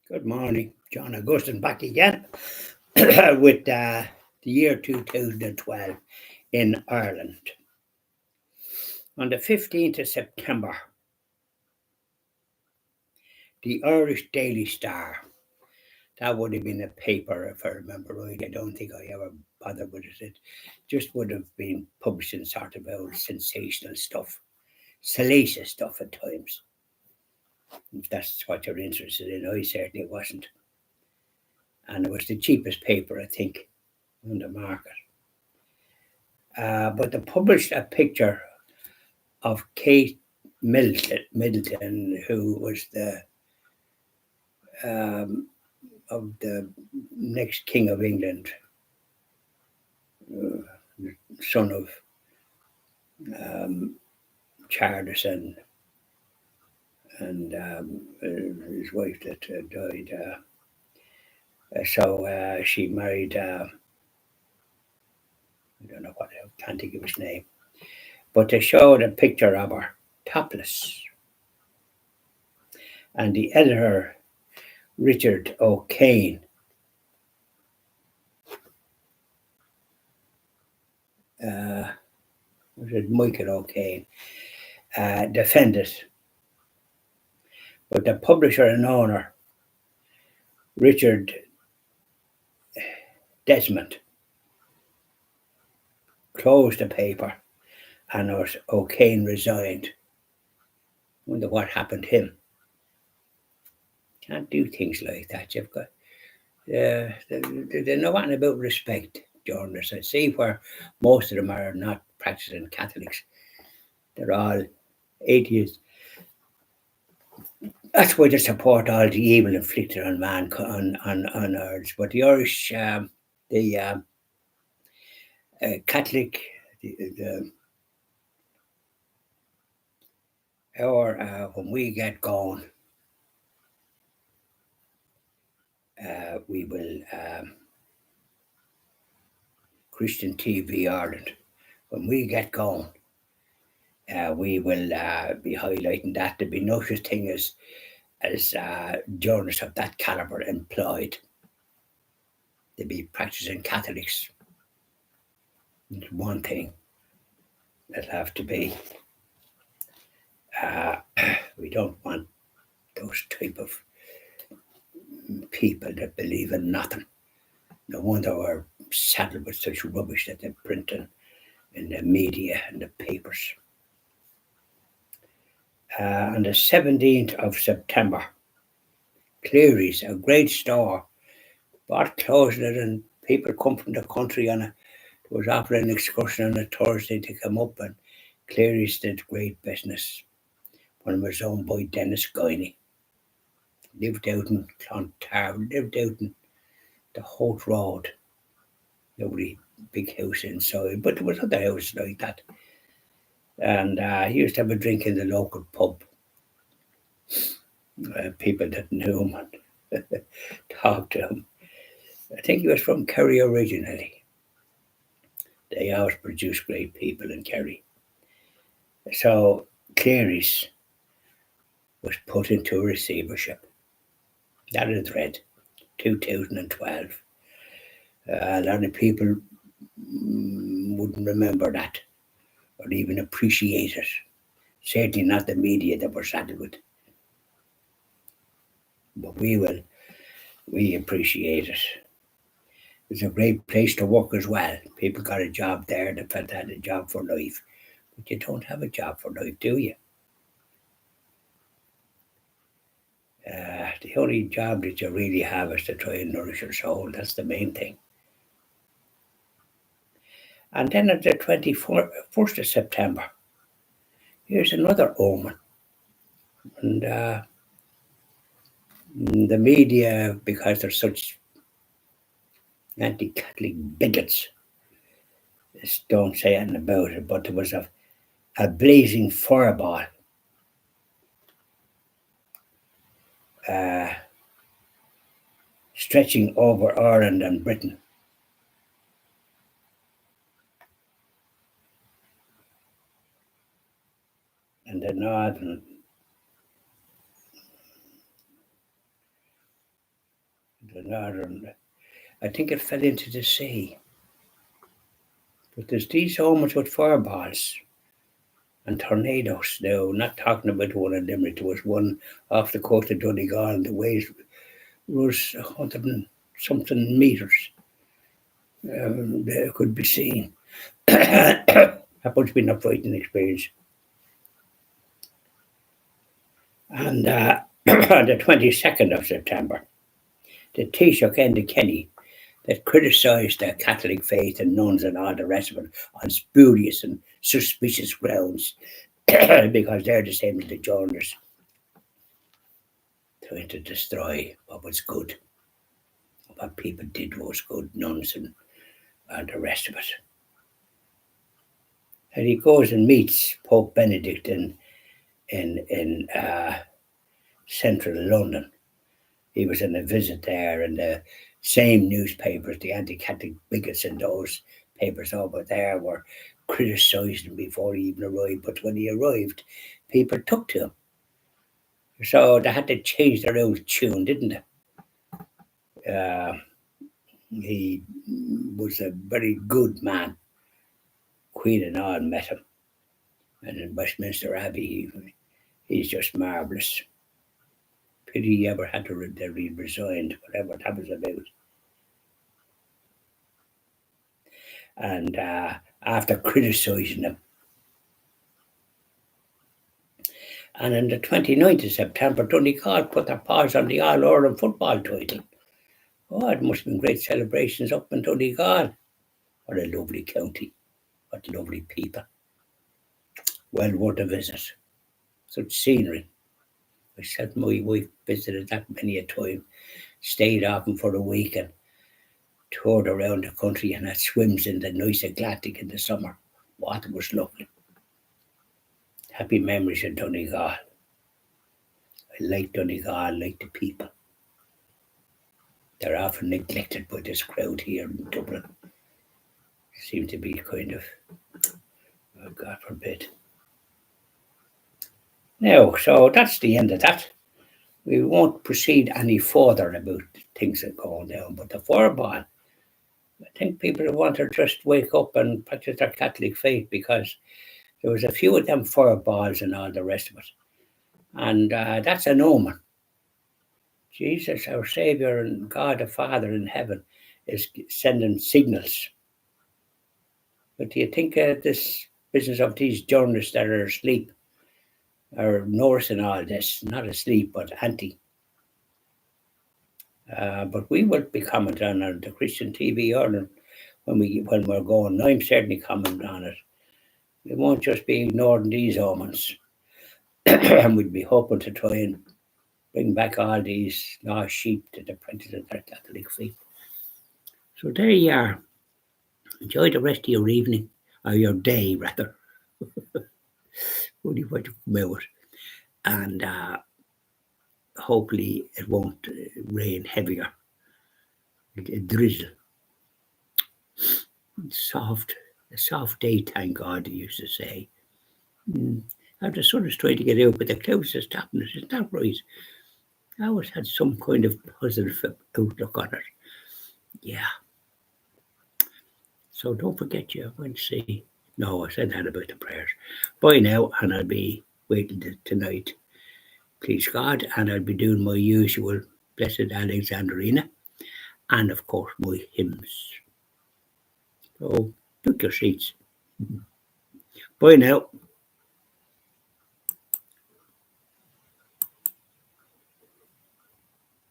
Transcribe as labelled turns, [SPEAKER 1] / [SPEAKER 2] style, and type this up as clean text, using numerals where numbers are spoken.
[SPEAKER 1] Good morning, John Augustine back again with the year 2012 in Ireland. On the 15th of September, the Irish Daily Star, that would have been a paper, if I remember right. I don't think I ever bothered with it. It just would have been publishing sort of old sensational stuff, salacious stuff at times. If that's what you're interested in, I certainly wasn't. And it was the cheapest paper, I think, on the market. But they published a picture of Kate Middleton, who was the of the next King of England, son of Charles and his wife that died. So she married. I don't know what, I can't think of his name, but they showed a picture of her topless, and the editor, Richard O'Kane, was it Michael O'Kane, defended. But the publisher and owner, Richard Desmond, closed the paper, and O'Kane resigned. Wonder what happened to him. Can't do things like that. You've got they know nothing about respect, journalists. I see where most of them are not practicing Catholics. They're all atheists. That's why they support all the evil inflicted on man on Irish. But the Irish, the Catholic, when we get going, we will Christian TV Ireland. When we get going, we will be highlighting that. There'll be no such thing as journalists of that calibre employed. They'll be practicing Catholics. It's one thing that'll have to be. We don't want those type of people that believe in nothing. No wonder we're saddled with such rubbish that they're printing in the media and the papers. On the 17th of September, Clerys, a great store, bought closing it, and people come from the country on it. There was offering an excursion on a Thursday to come up, and Clerys did great business. One of them was owned by Dennis Guiney. Lived out in Clontarf, lived out in the Holt Road. Nobody big house inside, but there was other houses like that. And he used to have a drink in the local pub. People that knew him and talked to him. I think he was from Kerry originally. They always produce great people in Kerry. So Clerys was put into receivership. That is read, 2012. A lot of people wouldn't remember that or even appreciate it. Certainly not the media that we're saddled with. But we appreciate it. It's a great place to work as well. People got a job there, they felt they had a job for life. But you don't have a job for life, do you? The only job that you really have is to try and nourish your soul. That's the main thing. And then at the 21st of September, here's another omen. And the media, because they're such anti-Catholic bigots, don't say anything about it, but there was a blazing fireball stretching over Ireland and Britain. And the northern the northern. I think it fell into the sea. But there's these homes with fireballs and tornadoes. Now, not talking about one in Limerick. There was one off the coast of Donegal, and the waves was 100 and something metres. They could be seen. That must have been a frightening experience. And on the 22nd of September, the Taoiseach Enda Kenny that criticised the Catholic faith and nuns and all the rest of it on spurious and suspicious grounds because they're the same as the joiners, trying to destroy what was good. What people did was good, nuns and the rest of it. And he goes and meets Pope Benedict in central London. He was on a visit there, and the same newspapers, the anti-Catholic bigots in those papers over there, were criticised him before he even arrived. But when he arrived, people took to him. So they had to change their own tune, didn't they? He was a very good man. Queen and all met him. And in Westminster Abbey, he's just marvellous. Pity he ever had to he resigned, whatever that was about. And after criticising him. And on the 29th of September, Donegal put their paws on the All-Ireland football title. Oh, it must have been great celebrations up in Donegal. What a lovely county. What lovely people. Well worth a visit. Such scenery. Myself and my wife visited that many a time. Stayed often for a week and toured around the country and had swims in the nice Atlantic in the summer. Water was lovely. Happy memories of Donegal. I like Donegal, I like the people. They're often neglected by this crowd here in Dublin. Seem to be kind of, oh, God forbid. Now, so that's the end of that. We won't proceed any further about things that go on down, but the fireball, I think people want to just wake up and practice their Catholic faith, because there was a few of them fireballs and all the rest of it. And that's an omen. Jesus, our Saviour, and God the Father in heaven is sending signals. But do you think this business of these journalists that are asleep are nursing all this? Not asleep, but anti. But we will be commenting on the Christian TV Ireland when we're going. I'm certainly commenting on it. We won't just be ignoring these omens. And we'll be hoping to try and bring back all these lost sheep to the practice of their Catholic faith. So there you are. Enjoy the rest of your evening, or your day rather. What you want to come out. And hopefully it won't rain heavier. It'll drizzle. A soft day, thank God, they used to say. Now the sun is trying to get out, but the clouds are stopping it. It's not right. I always had some kind of positive outlook on it. Yeah. So don't forget, you went to see. No, I said that about the prayers. Bye now, and I'll be waiting tonight, please God, and I'll be doing my usual Blessed Alexandrina, and of course my hymns. So, took your seats. Bye now.